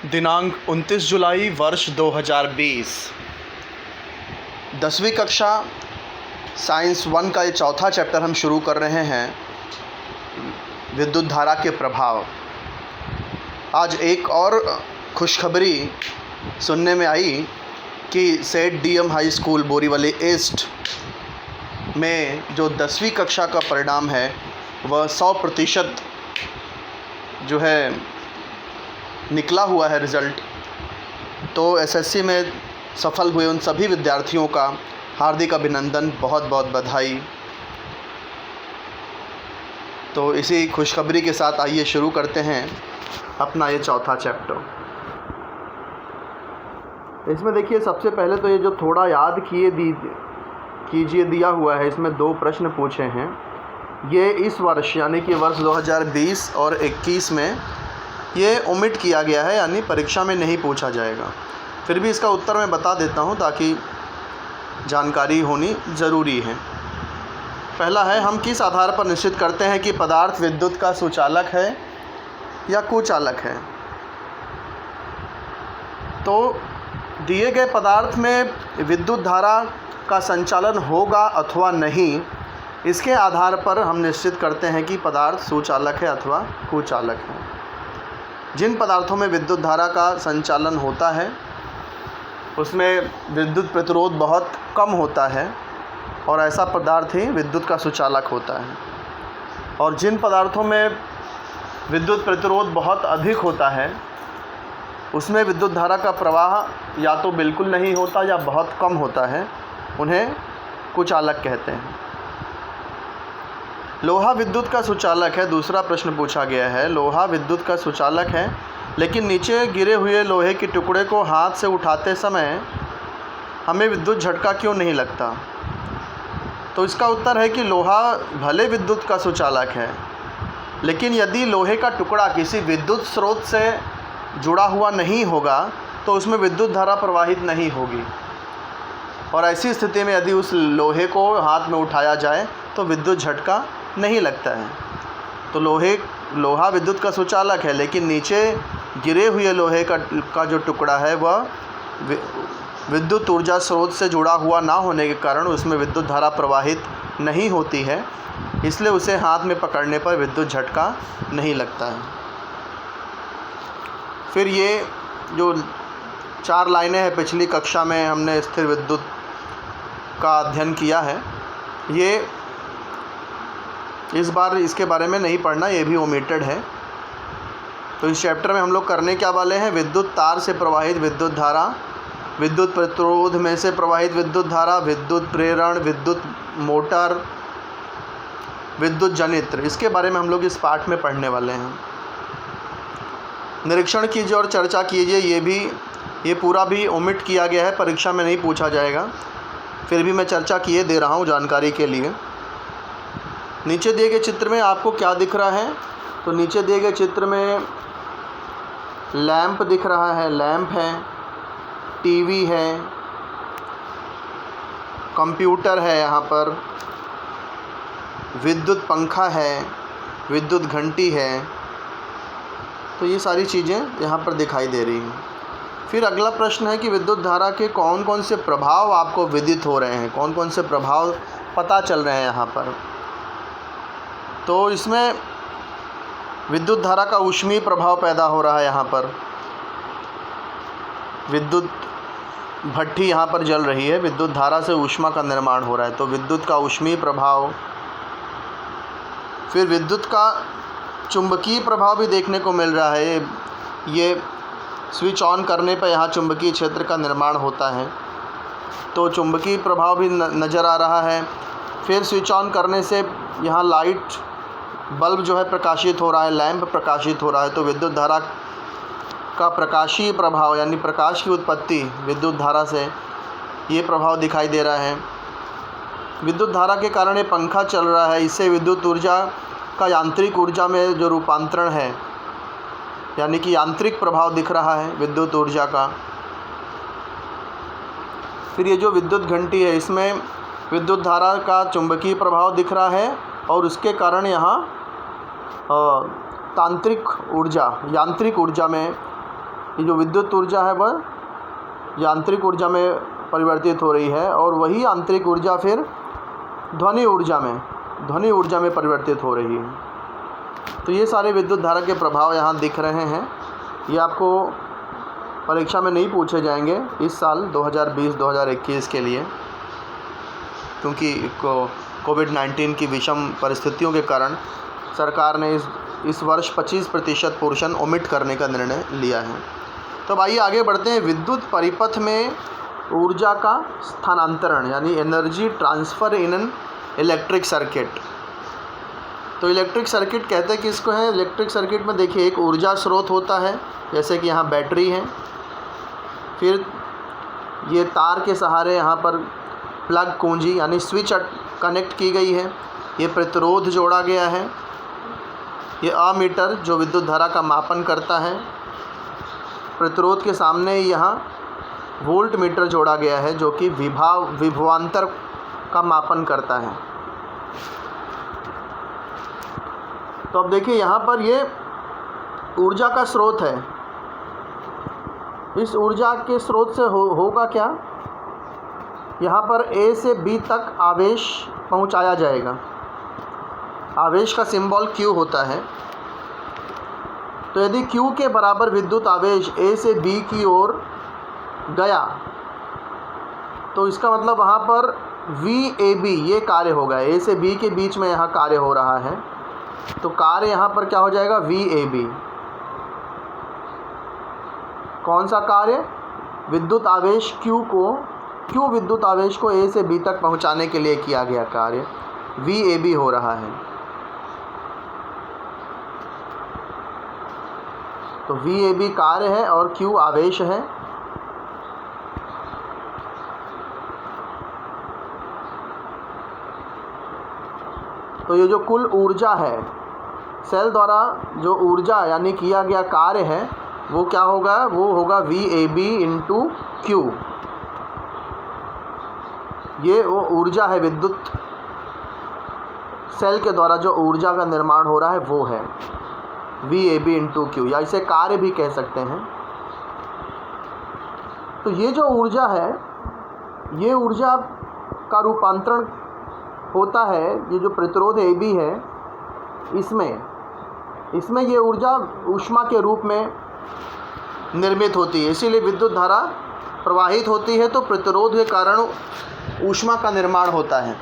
दिनांक 29 जुलाई वर्ष 2020। 10वीं कक्षा साइंस 1 का ये चौथा चैप्टर हम शुरू कर रहे हैं, विद्युत धारा के प्रभाव। आज एक और खुशखबरी सुनने में आई कि सेठ DM high school Borivali east में जो 10वीं कक्षा का परिणाम है वह 100% जो है निकला हुआ है रिज़ल्ट। तो एसएससी में सफल हुए उन सभी विद्यार्थियों का हार्दिक अभिनंदन, बहुत बहुत बधाई। तो इसी खुशखबरी के साथ आइए शुरू करते हैं अपना ये चौथा चैप्टर। इसमें देखिए, सबसे पहले तो ये जो थोड़ा याद कीजिए दिया हुआ है, इसमें 2 प्रश्न पूछे हैं। ये इस वर्ष यानी कि वर्ष 2020 और 21 में ये ओमिट किया गया है, यानी परीक्षा में नहीं पूछा जाएगा। फिर भी इसका उत्तर मैं बता देता हूँ ताकि जानकारी होनी ज़रूरी है। पहला है, हम किस आधार पर निश्चित करते हैं कि पदार्थ विद्युत का सुचालक है या कुचालक है। तो दिए गए पदार्थ में विद्युत धारा का संचालन होगा अथवा नहीं, इसके आधार पर हम निश्चित करते हैं कि पदार्थ सुचालक है अथवा कुचालक है। जिन पदार्थों में विद्युत धारा का संचालन होता है उसमें विद्युत प्रतिरोध बहुत कम होता है और ऐसा पदार्थ ही विद्युत का सुचालक होता है। और जिन पदार्थों में विद्युत प्रतिरोध बहुत अधिक होता है उसमें विद्युत धारा का प्रवाह या तो बिल्कुल नहीं होता या बहुत कम होता है, उन्हें कुचालक कहते हैं। लोहा विद्युत का सुचालक है। दूसरा प्रश्न पूछा गया है, लोहा विद्युत का सुचालक है, लेकिन नीचे गिरे हुए लोहे के टुकड़े को हाथ से उठाते समय हमें विद्युत झटका क्यों नहीं लगता। तो इसका उत्तर है कि लोहा भले विद्युत का सुचालक है, लेकिन यदि लोहे का टुकड़ा किसी विद्युत स्रोत से जुड़ा हुआ नहीं होगा तो उसमें विद्युत धारा प्रवाहित नहीं होगी। और ऐसी स्थिति में यदि उस लोहे को हाथ में उठाया जाए तो विद्युत झटका नहीं लगता है। तो लोहा विद्युत का सुचालक है, लेकिन नीचे गिरे हुए लोहे का जो टुकड़ा है वह विद्युत ऊर्जा स्रोत से जुड़ा हुआ ना होने के कारण उसमें विद्युत धारा प्रवाहित नहीं होती है, इसलिए उसे हाथ में पकड़ने पर विद्युत झटका नहीं लगता है। फिर ये जो 4 लाइनें हैं, पिछली कक्षा में हमने स्थिर विद्युत का अध्ययन किया है, ये इस बार इसके बारे में नहीं पढ़ना, ये भी ओमिटेड है। तो इस चैप्टर में हम लोग करने क्या वाले हैं, विद्युत तार से प्रवाहित विद्युत धारा, विद्युत प्रतिरोध में से प्रवाहित विद्युत धारा, विद्युत प्रेरण, विद्युत मोटर, विद्युत जनित्र, इसके बारे में हम लोग इस पाठ में पढ़ने वाले हैं। निरीक्षण कीजिए और चर्चा कीजिए, ये पूरा भी ओमिट किया गया है, परीक्षा में नहीं पूछा जाएगा, फिर भी मैं चर्चा किए दे रहा हूँ जानकारी के लिए। नीचे दिए गए चित्र में आपको क्या दिख रहा है, तो नीचे दिए गए चित्र में लैंप दिख रहा है, लैंप है, टीवी है, कंप्यूटर है, यहाँ पर विद्युत पंखा है, विद्युत घंटी है। तो ये सारी चीज़ें यहाँ पर दिखाई दे रही हैं। फिर अगला प्रश्न है कि विद्युत धारा के कौन कौन से प्रभाव आपको विदित हो रहे हैं, कौन कौन से प्रभाव पता चल रहे हैं यहाँ पर। तो इसमें विद्युत धारा का ऊष्मीय प्रभाव पैदा हो रहा है। यहाँ पर विद्युत भट्ठी यहाँ पर जल रही है, विद्युत धारा से ऊष्मा का निर्माण हो रहा है, तो विद्युत का ऊष्मीय प्रभाव। फिर विद्युत का चुंबकीय प्रभाव भी देखने को मिल रहा है। ये स्विच ऑन करने पर यहाँ चुंबकीय क्षेत्र का निर्माण होता है, तो चुंबकीय प्रभाव भी नज़र आ रहा है। फिर स्विच ऑन करने से यहाँ लाइट बल्ब जो है प्रकाशित हो रहा है, लैंप प्रकाशित हो रहा है, तो विद्युत धारा का प्रकाशीय प्रभाव यानी प्रकाश की उत्पत्ति विद्युत धारा से, ये प्रभाव दिखाई दे रहा है। विद्युत धारा के कारण ये पंखा चल रहा है, इससे विद्युत ऊर्जा का यांत्रिक ऊर्जा में जो रूपांतरण है, यानी कि यांत्रिक प्रभाव दिख रहा है विद्युत ऊर्जा का। फिर ये जो विद्युत घंटी है, इसमें विद्युत धारा का चुंबकीय प्रभाव दिख रहा है और उसके कारण यहाँ यांत्रिक ऊर्जा में ये जो विद्युत ऊर्जा है वह यांत्रिक ऊर्जा में परिवर्तित हो रही है और वही आंतरिक ऊर्जा फिर ध्वनि ऊर्जा में परिवर्तित हो रही है। तो ये सारे विद्युत धारा के प्रभाव यहाँ दिख रहे हैं। ये आपको परीक्षा में नहीं पूछे जाएंगे इस साल 2020-2021 के लिए, क्योंकि कोविड-19 की विषम परिस्थितियों के कारण सरकार ने इस वर्ष 25% पोर्शन ओमिट करने का निर्णय लिया है। तो अब आइए आगे बढ़ते हैं। विद्युत परिपथ में ऊर्जा का स्थानांतरण यानी energy transfer in an electric circuit. तो इलेक्ट्रिक सर्किट कहते हैं किसको है? इलेक्ट्रिक सर्किट में देखिए एक ऊर्जा स्रोत होता है, जैसे कि यहाँ बैटरी है, फिर ये तार के सहारे यहाँ पर प्लग कुंजी यानी स्विच कनेक्ट की गई है, ये प्रतिरोध जोड़ा गया है, ये अमीटर जो विद्युत धारा का मापन करता है, प्रतिरोध के सामने यहाँ वोल्ट मीटर जोड़ा गया है जो कि विभवांतर का मापन करता है। तो अब देखिए यहाँ पर ये ऊर्जा का स्रोत है। इस ऊर्जा के स्रोत से होगा क्या? यहाँ पर A से B तक आवेश पहुँचाया जाएगा। आवेश का सिंबल Q होता है। तो यदि Q के बराबर विद्युत आवेश A से B की ओर गया तो इसका मतलब वहाँ पर VAB ये कार्य होगा। A से B के बीच में यहाँ कार्य हो रहा है, तो कार्य यहाँ पर क्या हो जाएगा? VAB। कौन सा कार्य? विद्युत आवेश Q विद्युत आवेश को A से B तक पहुँचाने के लिए किया गया कार्य VAB हो रहा है। तो VAB कार्य है और Q आवेश है। तो ये जो कुल ऊर्जा है, सेल द्वारा जो ऊर्जा यानी किया गया कार्य है वो क्या होगा? वो होगा VAB इंटू Q। ये वो ऊर्जा है, विद्युत सेल के द्वारा जो ऊर्जा का निर्माण हो रहा है वो है VAB इंटू Q, या इसे कार्य भी कह सकते हैं। तो ये जो ऊर्जा है, ये ऊर्जा का रूपांतरण होता है, ये जो प्रतिरोध AB है इसमें ये ऊर्जा ऊष्मा के रूप में निर्मित होती है। इसीलिए विद्युत धारा प्रवाहित होती है तो प्रतिरोध के कारण ऊष्मा का निर्माण होता है।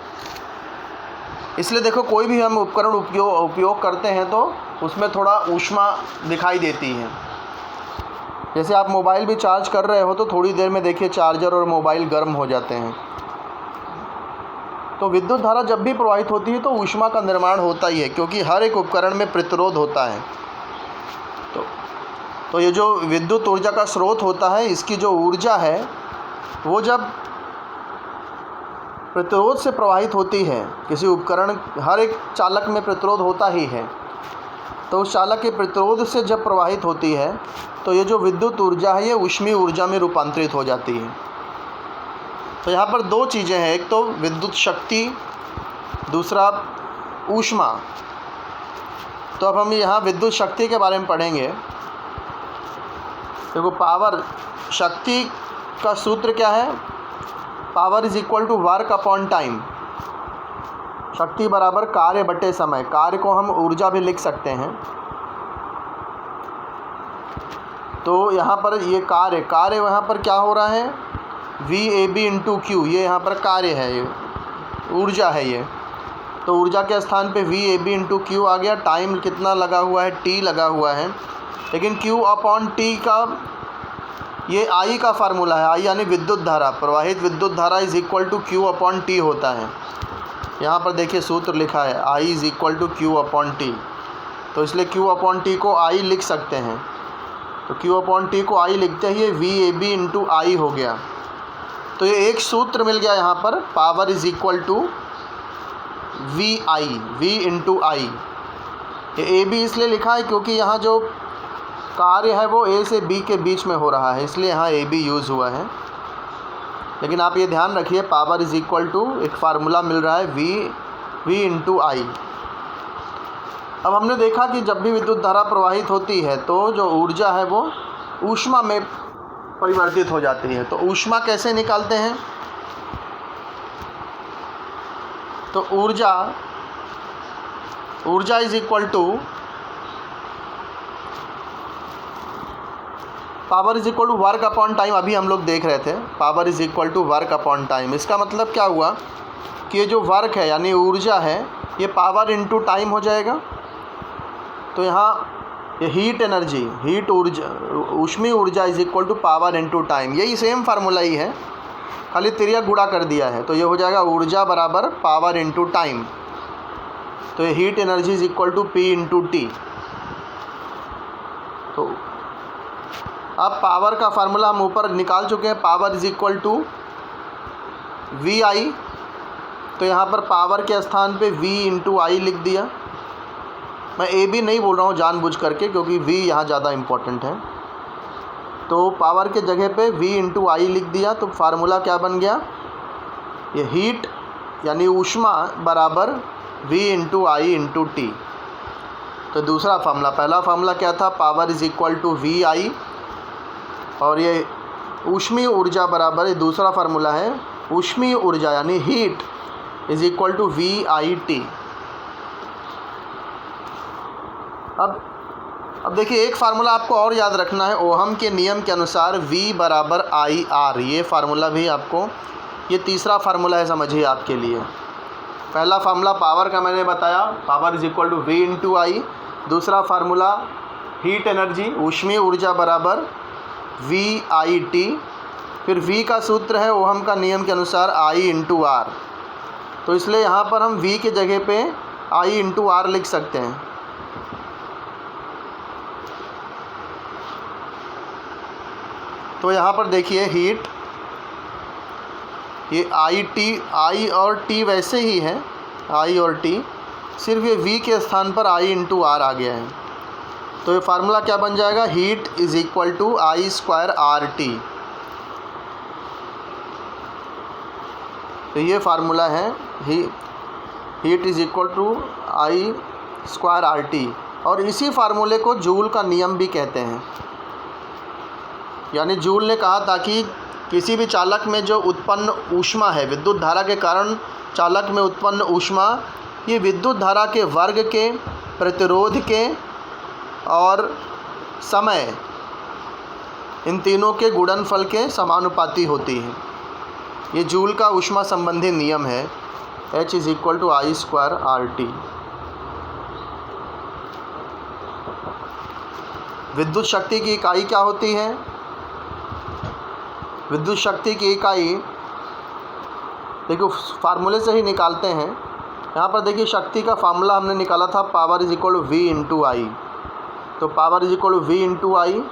इसलिए देखो कोई भी हम उपकरण उपयोग करते हैं तो उसमें थोड़ा ऊष्मा दिखाई देती है। जैसे आप मोबाइल भी चार्ज कर रहे हो तो थोड़ी देर में देखिए चार्जर और मोबाइल गर्म हो जाते हैं। तो विद्युत धारा जब भी प्रवाहित होती है तो ऊष्मा का निर्माण होता ही है, क्योंकि हर एक उपकरण में प्रतिरोध होता है। तो ये जो विद्युत ऊर्जा का स्रोत होता है, इसकी जो ऊर्जा है वो जब प्रतिरोध से प्रवाहित होती है, किसी उपकरण, हर एक चालक में प्रतिरोध होता ही है, तो उस चालक के प्रतिरोध से जब प्रवाहित होती है तो ये जो विद्युत ऊर्जा है ये ऊष्मीय ऊर्जा में रूपांतरित हो जाती है। तो यहाँ पर दो चीज़ें हैं, एक तो विद्युत शक्ति, दूसरा ऊष्मा। तो अब हम यहाँ विद्युत शक्ति के बारे में पढ़ेंगे। देखो पावर, शक्ति का सूत्र क्या है? Power is equal to work upon time. शक्ति बराबर कार्य बटे समय। कार्य को हम ऊर्जा भी लिख सकते हैं। तो यहाँ पर ये कार्य यहाँ पर क्या हो रहा है? VAB इंटू Q, ये यहाँ पर कार्य है, ये ऊर्जा है ये। तो ऊर्जा के स्थान पे VAB इंटू Q आ गया। टाइम कितना लगा हुआ है? T लगा हुआ है। लेकिन Q अपॉन T का ये I का फार्मूला है। I यानी विद्युत धारा, प्रवाहित विद्युत धारा is equal to Q upon T होता है। यहाँ पर देखिए सूत्र लिखा है I is equal to Q upon T। तो इसलिए Q अपॉन T को I लिख सकते हैं। तो Q अपॉन T को I लिखते ही VAB इंटू I हो गया। तो ये एक सूत्र मिल गया यहाँ पर, power is equal to V into I। ये AB इसलिए लिखा है क्योंकि यहाँ जो कार्य है वो A से B के बीच में हो रहा है, इसलिए यहाँ AB यूज़ हुआ है। लेकिन आप ये ध्यान रखिए, पावर इज इक्वल टू एक फार्मूला मिल रहा है V इंटू I। अब हमने देखा कि जब भी विद्युत धारा प्रवाहित होती है तो जो ऊर्जा है वो ऊष्मा में परिवर्तित हो जाती है। तो ऊष्मा कैसे निकालते हैं? तो ऊर्जा is equal to power is equal to work upon time. अभी हम लोग देख रहे थे power is equal to work upon time. इसका मतलब क्या हुआ कि ये जो वर्क है यानी ऊर्जा है ये पावर इनटू टाइम हो जाएगा। तो यहाँ ये हीट एनर्जी, हीट ऊर्जा, ऊष्मीय ऊर्जा is equal to power into time. यही सेम फार्मूला ही है, खाली तिर्यक गुणा कर दिया है। तो ये हो जाएगा ऊर्जा बराबर पावर इनटू टाइम। तो ये heat energy is equal to P into T. तो अब पावर का फार्मूला हम ऊपर निकाल चुके हैं, power is equal to V I. तो यहाँ पर पावर के स्थान पे v इंटू आई लिख दिया। मैं ए बी नहीं बोल रहा हूँ जानबूझ करके, क्योंकि v यहाँ ज़्यादा इम्पोर्टेंट है। तो पावर के जगह पे v इंटू आई लिख दिया। तो फार्मूला क्या बन गया? ये हीट यानी ऊष्मा बराबर v into I into T. तो दूसरा फार्मूला, पहला फार्मूला क्या था? Power is equal to V I, और ये ऊष्मीय ऊर्जा बराबर, ये दूसरा फार्मूला है ऊष्मीय ऊर्जा यानी heat is equal to V I T. अब देखिए एक फार्मूला आपको और याद रखना है, ओहम के नियम के अनुसार V बराबर आई आर। ये फार्मूला भी आपको, ये तीसरा फार्मूला है, समझिए आपके लिए। पहला फार्मूला पावर का मैंने बताया, power is equal to V into I. दूसरा फार्मूला हीट एनर्जी, ऊष्मीय ऊर्जा बराबर V आई टी। फिर V का सूत्र है ओहम का नियम के अनुसार I इंटू आर। तो इसलिए यहाँ पर हम V के जगह पे I इंटू आर लिख सकते हैं। तो यहाँ पर देखिए हीट, ये आई और टी वैसे ही है, आई और टी, सिर्फ ये V के स्थान पर I इंटू आर आ गया है। तो ये फार्मूला क्या बन जाएगा? Heat is equal to I square R T. तो ये फार्मूला है heat is equal to I square R T. और इसी फार्मूले को जूल का नियम भी कहते हैं। यानी जूल ने कहा था कि किसी भी चालक में जो उत्पन्न ऊष्मा है, विद्युत धारा के कारण चालक में उत्पन्न ऊष्मा, ये विद्युत धारा के वर्ग के, प्रतिरोध के और समय, इन तीनों के गुणनफल के समानुपाती होती है। ये जूल का ऊष्मा संबंधी नियम है, H is equal to I square R T. विद्युत शक्ति की इकाई क्या होती है? विद्युत शक्ति की इकाई देखो फार्मूले से ही निकालते हैं। यहाँ पर देखिए शक्ति का फार्मूला हमने निकाला था, power is equal to V into I. तो power is equal to V into I.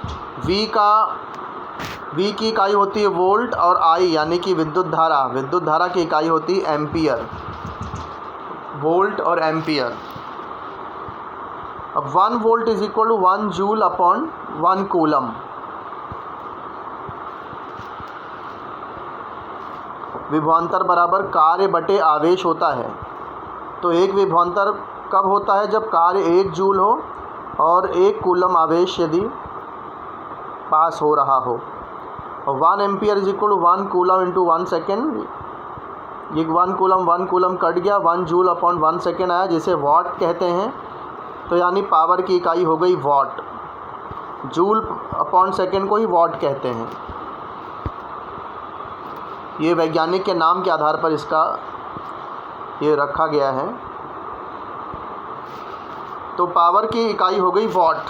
V की इकाई होती है वोल्ट, और आई यानी कि विद्युत धारा की इकाई होती है एम्पियर, वोल्ट और एम्पियर। अब 1 volt is equal to 1 joule upon 1 coulomb. विभवांतर बराबर कार्य बटे आवेश होता है। तो एक विभवांतर कब होता है? जब कार्य 1 जूल हो और 1 कूलम आवेश यदि पास हो रहा हो। और 1 ampere is equal to 1 coulomb into 1 second. ये 1 कूलम कट गया, 1 जूल अपॉन 1 सेकेंड आया, जिसे वाट कहते हैं। तो यानी पावर की इकाई हो गई वाट। जूल अपॉन सेकेंड को ही वाट कहते हैं। ये वैज्ञानिक के नाम के आधार पर इसका ये रखा गया है। तो पावर की इकाई हो गई वाट।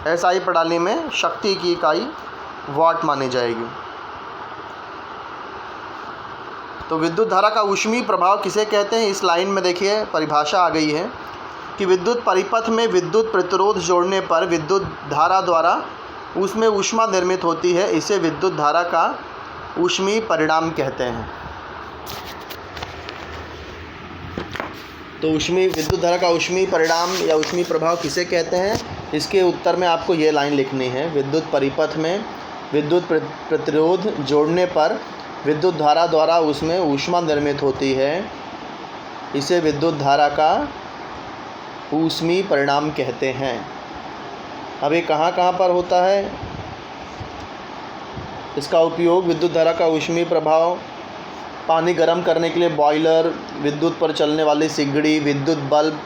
एसआई प्रणाली में शक्ति की इकाई वाट मानी जाएगी। तो विद्युत धारा का ऊष्मीय प्रभाव किसे कहते हैं? इस लाइन में देखिए परिभाषा आ गई है कि विद्युत परिपथ में विद्युत प्रतिरोध जोड़ने पर विद्युत धारा द्वारा उसमें ऊष्मा निर्मित होती है। इसे विद्युत धारा का ऊष्मीय परिणाम कहते हैं। तो विद्युत धारा का ऊष्मीय परिणाम या ऊष्मीय प्रभाव किसे कहते हैं? इसके उत्तर में आपको ये लाइन लिखनी है। विद्युत परिपथ में विद्युत प्रतिरोध जोड़ने पर विद्युत धारा द्वारा उसमें ऊष्मा निर्मित होती है। इसे विद्युत धारा का ऊष्मीय परिणाम कहते हैं। अब ये कहाँ कहाँ पर होता है? इसका उपयोग विद्युत धारा का ऊष्मीय प्रभाव, पानी गर्म करने के लिए बॉयलर, विद्युत पर चलने वाली सिगड़ी, विद्युत बल्ब,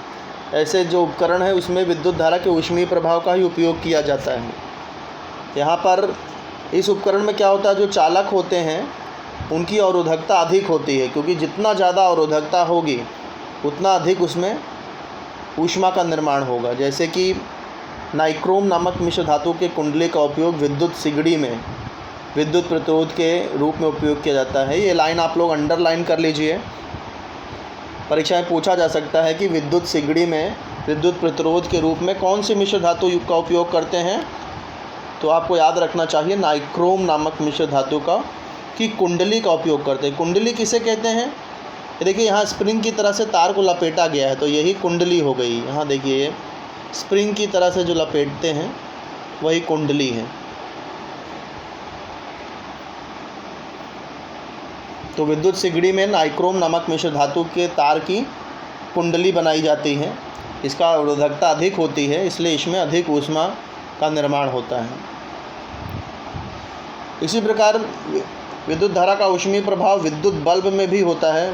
ऐसे जो उपकरण है उसमें विद्युत धारा के ऊष्मीय प्रभाव का ही उपयोग किया जाता है। यहाँ पर इस उपकरण में क्या होता है, जो चालक होते हैं उनकी अवरोधकता अधिक होती है, क्योंकि जितना ज़्यादा अवरोधकता होगी उतना अधिक उसमें ऊष्मा का निर्माण होगा। जैसे कि नाइक्रोम नामक मिश्र धातु के कुंडली का उपयोग विद्युत सिगड़ी में विद्युत प्रतिरोध के रूप में उपयोग किया जाता है। ये लाइन आप लोग अंडरलाइन कर लीजिए, परीक्षा में पूछा जा सकता है कि विद्युत सिगड़ी में विद्युत प्रतिरोध के रूप में कौन सी मिश्र धातु का उपयोग करते हैं। तो आपको याद रखना चाहिए नाइक्रोम नामक मिश्र धातु का की कुंडली का उपयोग करते हैं। कुंडली किसे कहते हैं? ये देखिए यहाँ स्प्रिंग की तरह से तार को लपेटा गया है, तो यही कुंडली हो गई। यहाँ देखिए ये स्प्रिंग की तरह से जो लपेटते हैं वही कुंडली है। तो विद्युत सिगड़ी में नाइक्रोम नामक मिश्र धातु के तार की कुंडली बनाई जाती है। इसका अवरोधकता अधिक होती है, इसलिए इसमें अधिक ऊष्मा का निर्माण होता है। इसी प्रकार विद्युत धारा का ऊष्मीय प्रभाव विद्युत बल्ब में भी होता है।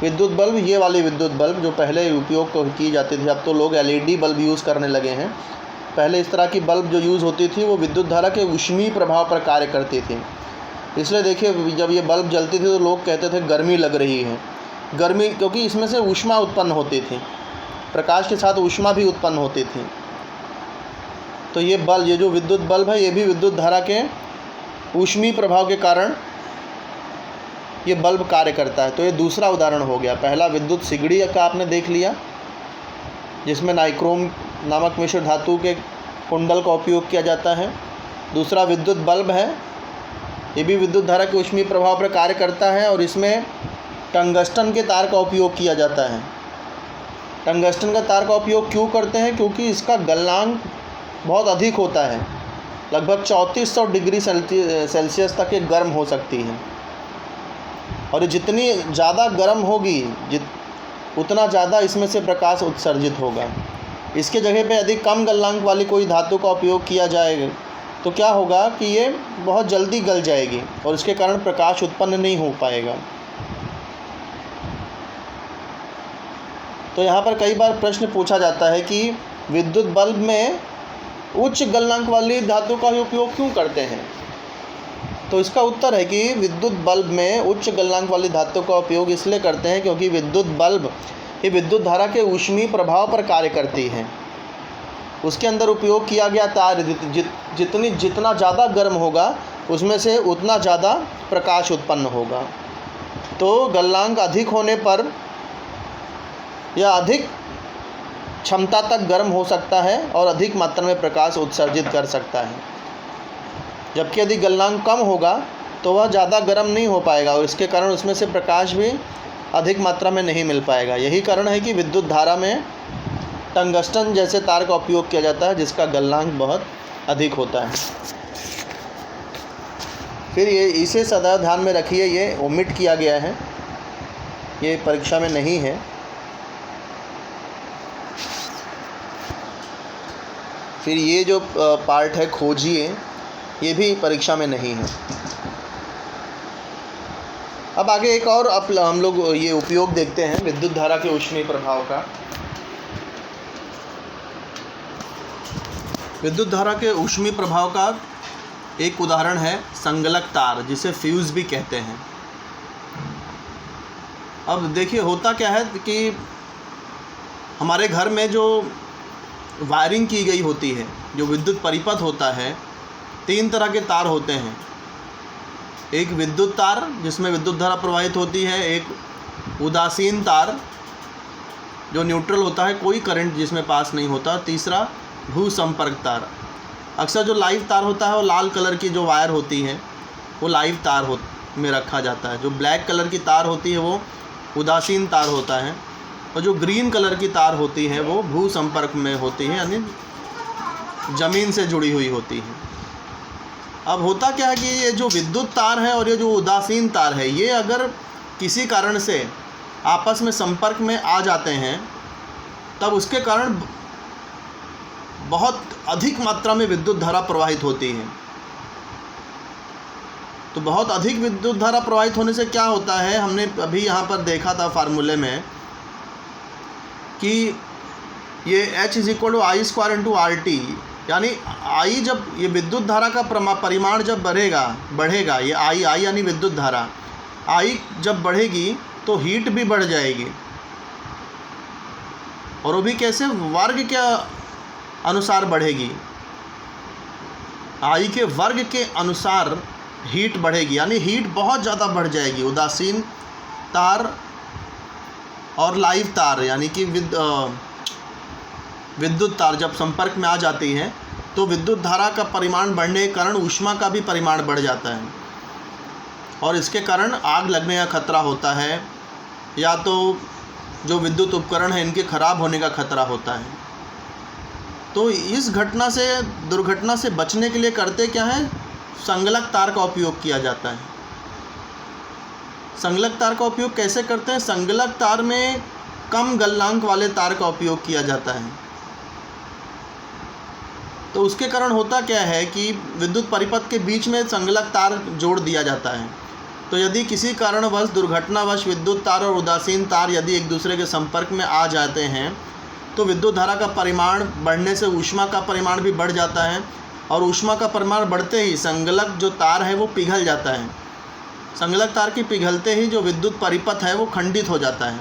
विद्युत बल्ब, ये वाली विद्युत बल्ब जो पहले उपयोग की जाती थी, अब तो लोग LED बल्ब यूज़ करने लगे हैं। पहले इस तरह की बल्ब जो यूज़ होती थी वो विद्युत धारा के ऊष्मीय प्रभाव पर कार्य करती थी। इसलिए देखिए जब ये बल्ब जलती थी तो लोग कहते थे गर्मी लग रही है। गर्मी क्योंकि इसमें से ऊष्मा उत्पन्न होती थी, प्रकाश के साथ ऊष्मा भी उत्पन्न होती थी। तो ये बल्ब, ये जो विद्युत बल्ब है, ये भी विद्युत धारा के ऊष्मीय प्रभाव के कारण ये बल्ब कार्य करता है। तो ये दूसरा उदाहरण हो गया। पहला विद्युत सिगड़ी का आपने देख लिया, जिसमें नाइक्रोम नामक मिश्र धातु के कुंडल का उपयोग किया जाता है। दूसरा विद्युत बल्ब है, ये भी विद्युत धारा के ऊष्मीय प्रभाव पर कार्य करता है और इसमें टंगस्टन के तार का उपयोग किया जाता है। टंगस्टन का तार का उपयोग क्यों करते हैं? क्योंकि इसका गलनांक बहुत अधिक होता है, लगभग 3400 डिग्री सेल्सियस तक ये गर्म हो सकती है। और ये जितनी ज़्यादा गर्म होगी उतना ज़्यादा इसमें से प्रकाश उत्सर्जित होगा। इसके जगह पे यदि कम गलनांक वाली कोई धातु का उपयोग किया जाएगा तो क्या होगा कि ये बहुत जल्दी गल जाएगी और इसके कारण प्रकाश उत्पन्न नहीं हो पाएगा। तो यहाँ पर कई बार प्रश्न पूछा जाता है कि विद्युत बल्ब में उच्च गलनांक वाली धातु का ही उपयोग क्यों करते हैं? तो इसका उत्तर है कि विद्युत बल्ब में उच्च गलनांक वाली धातु का उपयोग इसलिए करते हैं क्योंकि विद्युत बल्ब ये विद्युत धारा के ऊष्मीय प्रभाव पर कार्य करती है। उसके अंदर उपयोग किया गया तार जितना ज़्यादा गर्म होगा उसमें से उतना ज़्यादा प्रकाश उत्पन्न होगा। तो गलनांक अधिक होने पर यह अधिक क्षमता तक गर्म हो सकता है और अधिक मात्रा में प्रकाश उत्सर्जित कर सकता है। जबकि यदि गलनांक कम होगा तो वह ज़्यादा गर्म नहीं हो पाएगा और इसके कारण उसमें से प्रकाश भी अधिक मात्रा में नहीं मिल पाएगा। यही कारण है कि विद्युत धारा में टंगस्टन जैसे तार का उपयोग किया जाता है जिसका गलनांक बहुत अधिक होता है। फिर ये इसे सदा ध्यान में रखिए, ये ओमिट किया गया है, ये परीक्षा में नहीं है। फिर ये जो पार्ट है खोजिए, ये भी परीक्षा में नहीं है। अब आगे एक और हम लोग ये उपयोग देखते हैं विद्युत धारा के ऊष्मीय प्रभाव का। विद्युत धारा के ऊष्मीय प्रभाव का एक उदाहरण है संगलक तार, जिसे फ्यूज़ भी कहते हैं। अब देखिए होता क्या है कि हमारे घर में जो वायरिंग की गई होती है, जो विद्युत परिपथ होता है, 3 तरह के तार होते हैं। एक विद्युत तार जिसमें विद्युत धारा प्रवाहित होती है, एक उदासीन तार जो न्यूट्रल होता है, कोई करंट जिसमें पास नहीं होता, तीसरा भू संपर्क तार। अक्सर जो लाइव तार होता है वो लाल कलर की जो वायर होती है वो लाइव तार में रखा जाता है। जो ब्लैक कलर की तार होती है वो उदासीन तार होता है और जो ग्रीन कलर की तार होती है वो भू संपर्क में होती है, यानी ज़मीन से जुड़ी हुई होती है। अब होता क्या है कि ये जो विद्युत तार है और ये जो उदासीन तार है, ये अगर किसी कारण से आपस में संपर्क में आ जाते हैं तब उसके कारण बहुत अधिक मात्रा में विद्युत धारा प्रवाहित होती है। तो बहुत अधिक विद्युत धारा प्रवाहित होने से क्या होता है, हमने अभी यहाँ पर देखा था फार्मूले में कि ये H = I² × RT, यानी I जब ये विद्युत धारा का परिमाण जब बढ़ेगा ये I यानी विद्युत धारा I जब बढ़ेगी तो हीट भी बढ़ जाएगी, और वो भी कैसे, वर्ग के अनुसार बढ़ेगी। I के वर्ग के अनुसार हीट बढ़ेगी, यानी हीट बहुत ज़्यादा बढ़ जाएगी। उदासीन तार और लाइव तार यानी कि विद्युत तार जब संपर्क में आ जाती है तो विद्युत धारा का परिमाण बढ़ने के कारण ऊष्मा का भी परिमाण बढ़ जाता है, और इसके कारण आग लगने का खतरा होता है, या तो जो विद्युत उपकरण है इनके ख़राब होने का खतरा होता है। तो इस दुर्घटना से बचने के लिए करते क्या है, संगलक तार का उपयोग किया जाता है। संगलक तार का उपयोग कैसे करते हैं, संगलक तार में कम गलनांक वाले तार का उपयोग किया जाता है। तो उसके कारण होता क्या है कि विद्युत परिपथ के बीच में संगलक तार जोड़ दिया जाता है। तो यदि किसी कारणवश दुर्घटनावश विद्युत तार और उदासीन तार यदि एक दूसरे के संपर्क में आ जाते हैं तो विद्युत धारा का परिमाण बढ़ने से ऊष्मा का परिमाण भी बढ़ जाता है, और ऊष्मा का परिमाण बढ़ते ही संगलक जो तार है वो पिघल जाता है। संगलक तार के पिघलते ही जो विद्युत परिपथ है वो खंडित हो जाता है,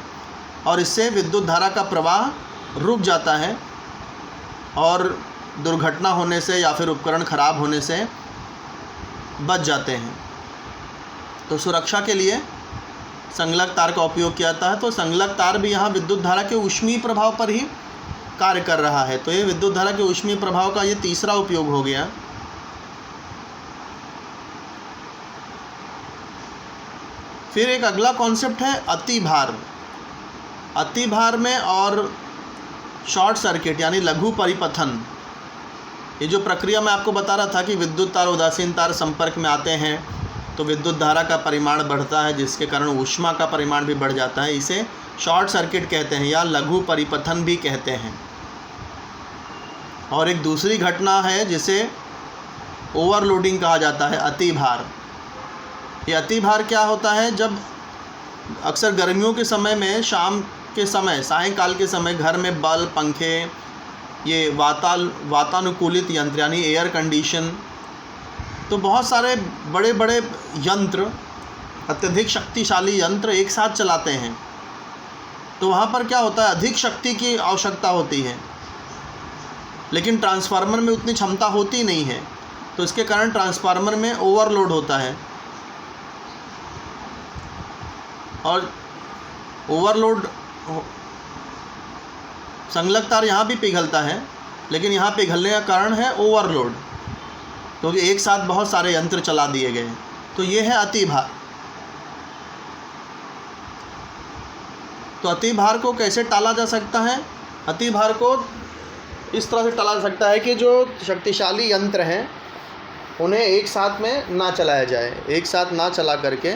और इससे विद्युत धारा का प्रवाह रुक जाता है, और दुर्घटना होने से या फिर उपकरण ख़राब होने से बच जाते हैं। तो सुरक्षा के लिए संगलक तार का उपयोग किया जाता है। तो संगलक तार भी यहाँ विद्युत धारा के ऊष्मीय प्रभाव पर ही कार्य कर रहा है। तो ये विद्युत धारा के ऊष्मीय प्रभाव का ये तीसरा उपयोग हो गया। फिर एक अगला कॉन्सेप्ट है अतिभार। अतिभार में और शॉर्ट सर्किट यानी लघु परिपथन, ये जो प्रक्रिया मैं आपको बता रहा था कि विद्युत तार उदासीन तार संपर्क में आते हैं तो विद्युत धारा का परिमाण बढ़ता है, जिसके कारण ऊष्मा का परिमाण भी बढ़ जाता है। इसे शॉर्ट सर्किट कहते हैं या लघु परिपथन भी कहते हैं। और एक दूसरी घटना है जिसे ओवरलोडिंग कहा जाता है, अतिभार। ये अतिभार क्या होता है, जब अक्सर गर्मियों के समय में शाम के समय सायंकाल के समय घर में बल्ब, पंखे, ये वातानुकूलित यंत्र यानी एयर कंडीशन, तो बहुत सारे बड़े बड़े यंत्र, अत्यधिक शक्तिशाली यंत्र एक साथ चलाते हैं। तो वहाँ पर क्या होता है, अधिक शक्ति की आवश्यकता होती है, लेकिन ट्रांसफार्मर में उतनी क्षमता होती नहीं है। तो इसके कारण ट्रांसफार्मर में ओवरलोड होता है, और ओवरलोड संगलक तार यहाँ भी पिघलता है, लेकिन यहाँ पिघलने का कारण है ओवरलोड, क्योंकि एक साथ बहुत सारे यंत्र चला दिए गए। तो ये है अतिभार। तो अतिभार को कैसे टाला जा सकता है, अतिभार को इस तरह से टाला जा सकता है कि जो शक्तिशाली यंत्र हैं उन्हें एक साथ में ना चलाया जाए, एक साथ ना चला करके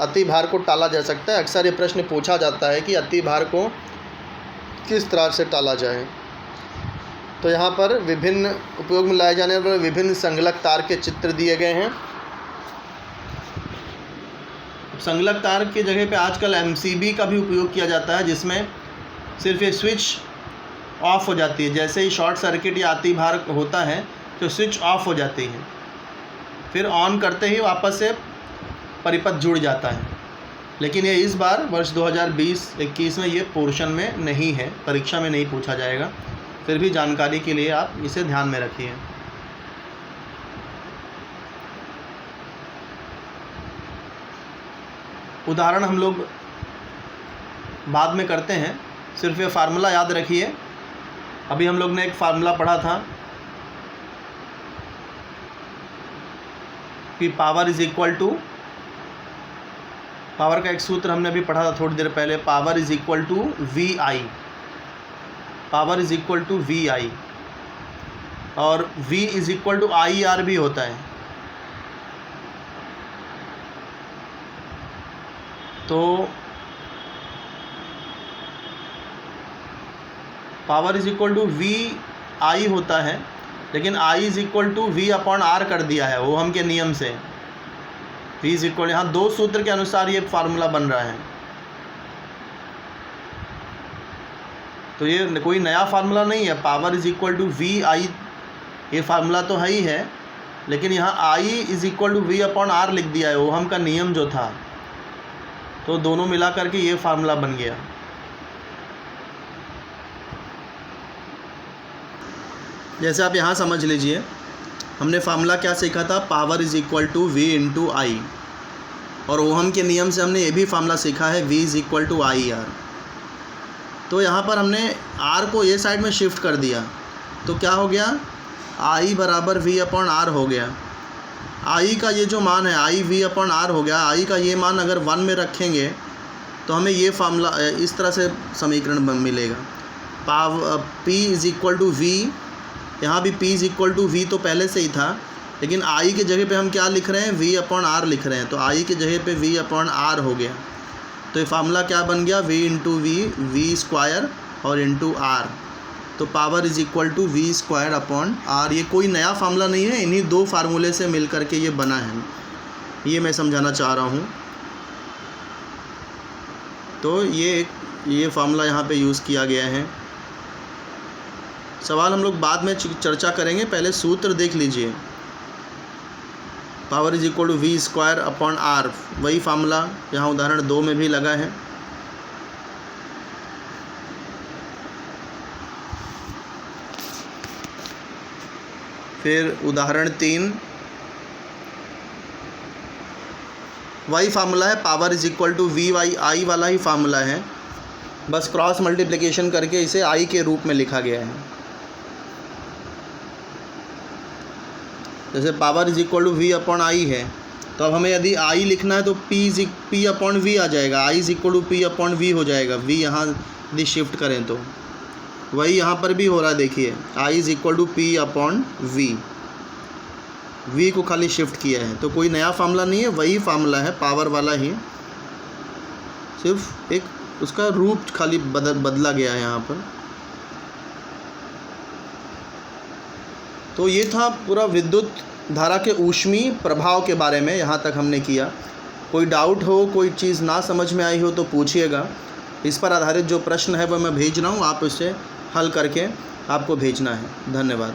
अतिभार को टाला जा सकता है। अक्सर ये प्रश्न पूछा जाता है कि अतिभार को किस तरह से टाला जाए। तो यहाँ पर विभिन्न उपयोग में लाए जाने वाले विभिन्न संगलक तार के चित्र दिए गए हैं। संगलक तार की जगह पे आजकल MCB का भी उपयोग किया जाता है, जिसमें सिर्फ ये स्विच ऑफ हो जाती है। जैसे ही शॉर्ट सर्किट या अतिभार होता है तो स्विच ऑफ हो जाती है, फिर ऑन करते ही वापस से परिपथ जुड़ जाता है। लेकिन ये इस बार वर्ष 2020-21 में ये पोर्शन में नहीं है, परीक्षा में नहीं पूछा जाएगा। फिर भी जानकारी के लिए आप इसे ध्यान में रखिए। उदाहरण हम लोग बाद में करते हैं, सिर्फ ये फार्मूला याद रखिए। अभी हम लोग ने एक फार्मूला पढ़ा था कि power is equal to, power का एक सूत्र हमने अभी पढ़ा था थोड़ी देर पहले, power is equal to VI, power is equal to VI, और V is equal to IR भी होता है। तो power is equal to V I होता है, लेकिन I is equal to V upon R कर दिया है ओहम के नियम से। V इज़ इक्वल, यहाँ दो सूत्र के अनुसार ये फार्मूला बन रहा है, तो ये कोई नया फार्मूला नहीं है। Power is equal to V I, ये फार्मूला तो है ही है, लेकिन यहाँ I is equal to V upon R लिख दिया है ओहम का नियम जो था, तो दोनों मिला करके ये फार्मूला बन गया। जैसे आप यहाँ समझ लीजिए, हमने फार्मूला क्या सीखा था, power is equal to V into I, और ओहम के नियम से हमने ये भी फार्मूला सीखा है V is equal to I R. तो यहाँ पर हमने R को ये साइड में शिफ्ट कर दिया, तो क्या हो गया, I बराबर V अपॉन R हो गया। I का ये जो मान है I V अपॉन R हो गया। I का ये मान अगर 1 में रखेंगे तो हमें ये फार्मूला इस तरह से समीकरण मिलेगा, P is equal to V, यहाँ भी P is equal to V तो पहले से ही था, लेकिन I के जगह पे हम क्या लिख रहे हैं, V अपॉन R लिख रहे हैं, तो I के जगह पे V अपॉन R हो गया। तो ये फार्मूला क्या बन गया, V इंटू वी स्क्वायर और इंटू R, तो power is equal to V square upon R। ये कोई नया फार्मूला नहीं है, इन्हीं दो फार्मूले से मिल करके ये बना है, ये मैं समझाना चाह रहा हूँ। तो ये फार्मूला यहाँ पे यूज़ किया गया है। सवाल हम लोग बाद में चर्चा करेंगे, पहले सूत्र देख लीजिए। Power is equal to V square upon R, वही फार्मूला यहाँ उदाहरण 2 में भी लगा है। फिर उदाहरण 3, वही फार्मूला है, power is equal to V Y, I वाला ही फार्मूला है, बस क्रॉस मल्टीप्लिकेशन करके इसे आई के रूप में लिखा गया है। जैसे power is equal to V upon I है, तो अब हमें यदि आई लिखना है तो P अपॉन वी आ जाएगा, I is equal to P upon V हो जाएगा। V यहाँ यदि शिफ्ट करें तो वही यहाँ पर भी हो रहा है, देखिए I is equal to P upon V को खाली शिफ्ट किया है, तो कोई नया फार्मूला नहीं है, वही फार्मूला है पावर वाला ही, सिर्फ एक उसका रूप खाली बदला गया है यहाँ पर। तो ये था पूरा विद्युत धारा के ऊष्मीय प्रभाव के बारे में, यहाँ तक हमने किया। कोई डाउट हो, कोई चीज़ ना समझ में आई हो तो पूछिएगा। इस पर आधारित जो प्रश्न है वह मैं भेज रहा हूँ, आप उसे हल करके आपको भेजना है। धन्यवाद।